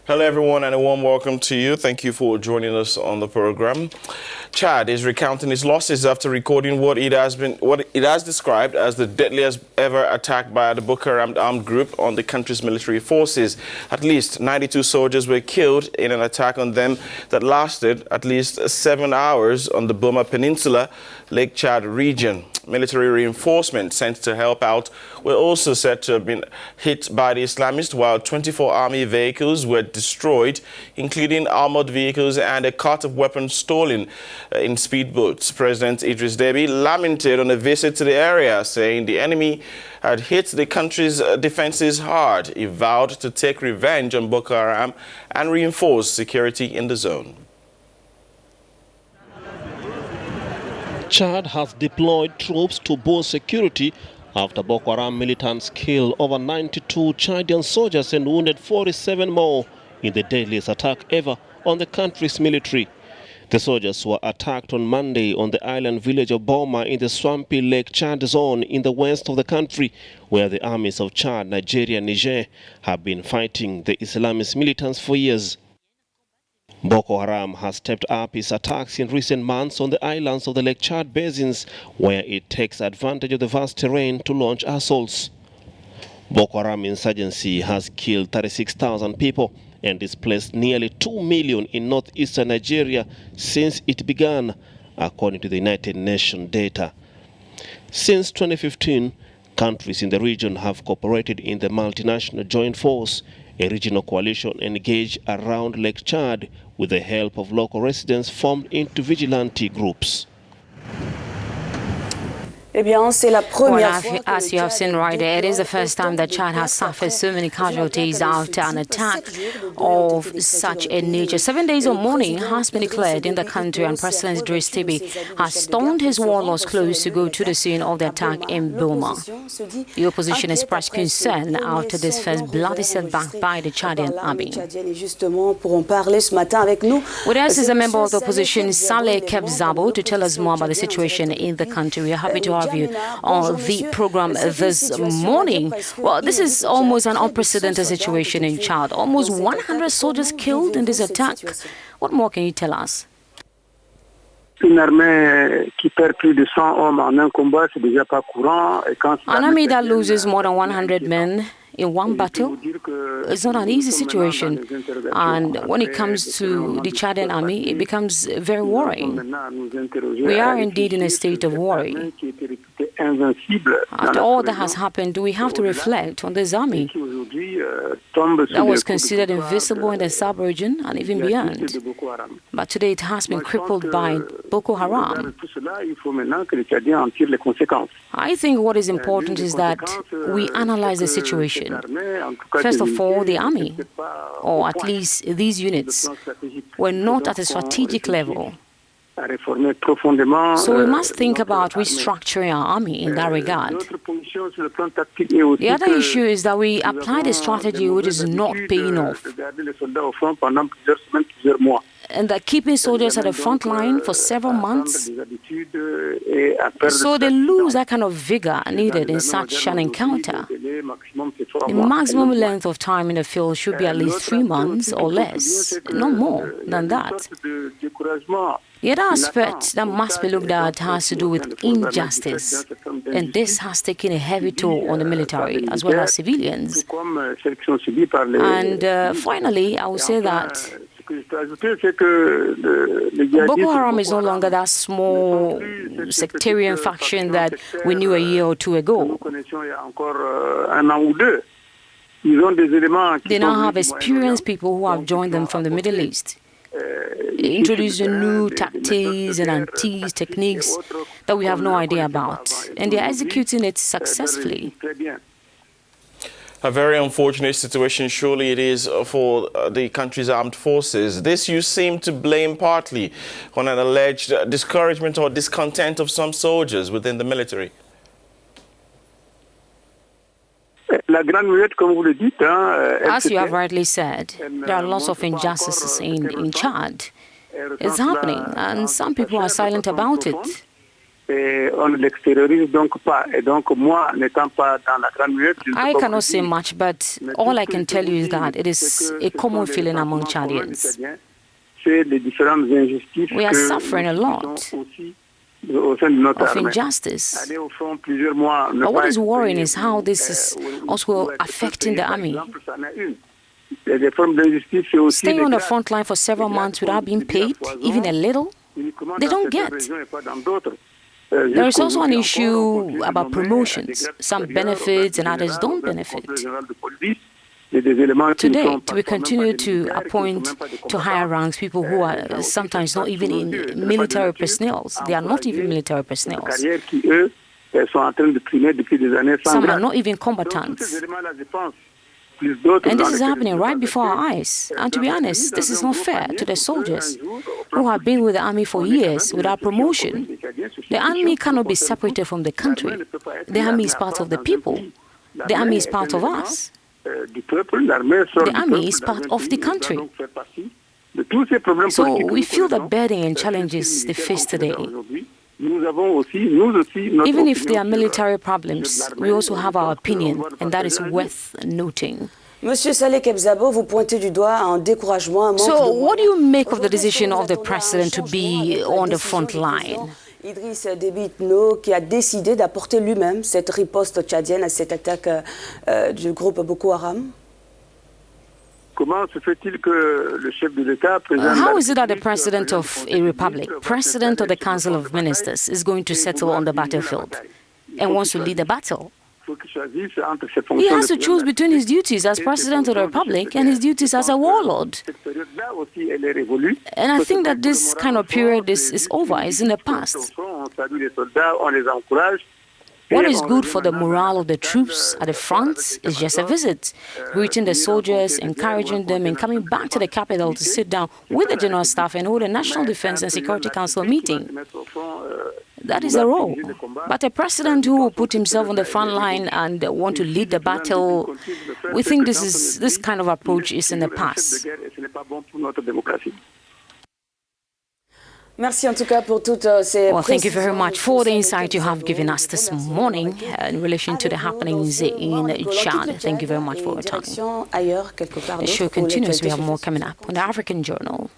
Hello everyone and a warm welcome to you. Thank you for joining us on the program. Chad is recounting its losses after recording what it has described as the deadliest ever attack by the Boko Haram armed group on the country's military forces. At least 92 soldiers were killed in an attack on them that lasted at least 7 hours on the Boma peninsula, Lake Chad region. Military reinforcements sent to help out were also said to have been hit by the Islamists, while 24 army vehicles were destroyed, including armoured vehicles and a cart of weapons stolen in speedboats. President Idris Deby lamented on a visit to the area, saying the enemy had hit the country's defenses hard. He vowed to take revenge on Boko Haram and reinforce security in the zone. Chad has deployed troops to boost security after Boko Haram militants killed over 92 Chadian soldiers and wounded 47 more in the deadliest attack ever on the country's military. The soldiers were attacked on Monday on the island village of Boma in the swampy Lake Chad zone in the west of the country, where the armies of Chad, Nigeria and Niger have been fighting the Islamist militants for years. Boko Haram has stepped up its attacks in recent months on the islands of the Lake Chad basins, where it takes advantage of the vast terrain to launch assaults. Boko Haram insurgency has killed 36,000 people and displaced nearly 2 million in northeastern Nigeria since it began, according to the United Nations data. Since 2015, countries in the region have cooperated in the multinational joint force, a regional coalition engaged around Lake Chad with the help of local residents formed into vigilante groups. Well, as you have seen right there, it is the first time that Chad has suffered so many casualties after an attack of such a nature. 7 days of mourning has been declared in the country, and President Idris Deby has stormed his warlords clothes to go to the scene of the attack in Boma. The opposition expressed concern after this first bloody setback by the Chadian army. With us is a member of the opposition, Saleh Kebzabo, to tell us more about the situation in the country. We are happy to have you on the program this morning. Well, this is almost an unprecedented situation in Chad. Almost 100 soldiers killed in this attack. What more can you tell us? Une armée qui perd plus de 100 hommes en un combat, c'est déjà pas courant. An army that loses more than 100 men in one battle is not an easy situation, and when it comes to the Chadian army, it becomes very worrying. We are indeed in a state of worry. After all that has happened, we have to reflect on this army that was considered invisible in the sub-region and even beyond. But today it has been crippled by Boko Haram. I think what is important is that we analyze the situation. First of all, the army, or at least these units, were not at a strategic level. So we must think about restructuring our army in that regard. The other issue is that we applied a strategy which is not paying off, and that keeping soldiers at the front line for several months, so they lose that kind of vigor needed in such an encounter. The maximum length of time in the field should be at least 3 months or less, no more than that. The other aspect that must be looked at has to do with injustice, and this has taken a heavy toll on the military as well as civilians. And finally, I would say that Boko Haram is no longer that small sectarian faction that we knew a year or two ago. They now have experienced people who have joined them from the Middle East, introducing new tactics and antiques techniques that we have no idea about, and they are executing it successfully. A very unfortunate situation, surely it is, for the country's armed forces. This you seem to blame partly on an alleged discouragement or discontent of some soldiers within the military. As you have rightly said, there are lots of injustices in Chad. It's happening, and some people are silent about it. on ne l'extériorise donc pas. Et donc, moi, n'étant pas dans la grande muette, I cannot say much, but all I can tell you is that it is a common feeling among Chadians. We are suffering a lot of injustice. But what is worrying is how this is also affecting the army. Staying on the front line for several months without being paid, even a little, they don't get. There is also an issue about promotions. Some benefits and others don't benefit. Today, we continue to appoint to higher ranks people who are sometimes not even in military personnel. They are not even military personnel. Some are not even combatants. And this is happening right before our eyes. And to be honest, this is not fair to the soldiers who have been with the army for years without promotion. The army cannot be separated from the country. The army is part of the people. The army is part of us. The army is part of the country. So we feel the burden and challenges they face today. Even if there are military problems, we also have our opinion, and that is worth noting. Monsieur Saleh Kebzabo, vous pointez du doigt un découragement, un manque So, what do you make of the decision of the president to be on the front line? Idriss Déby Itno, qui a décidé d'apporter lui-même cette riposte tchadienne à cette attaque du groupe Boko Haram? Comment se fait-il que le chef de l'État, président How is it that the president of a republic, president of the Council of Ministers, is going to settle on the battlefield and wants to lead the battle? He has to choose between his duties as president of the republic and his duties as a warlord. And I think that this kind of period is over, is in the past. What is good for the morale of the troops at the front is just a visit, greeting the soldiers, encouraging them, and coming back to the capital to sit down with the general staff and hold a National Defense and Security Council meeting. That is a role. But a president who will put himself on the front line and want to lead the battle, we think this kind of approach is in the past. Merci en tout cas pour toutes ces Well, thank you very much for the insight you have given us this morning in relation to the happenings in Chad. Thank you very much for your time. The show continues. We have more coming up on the African Journal.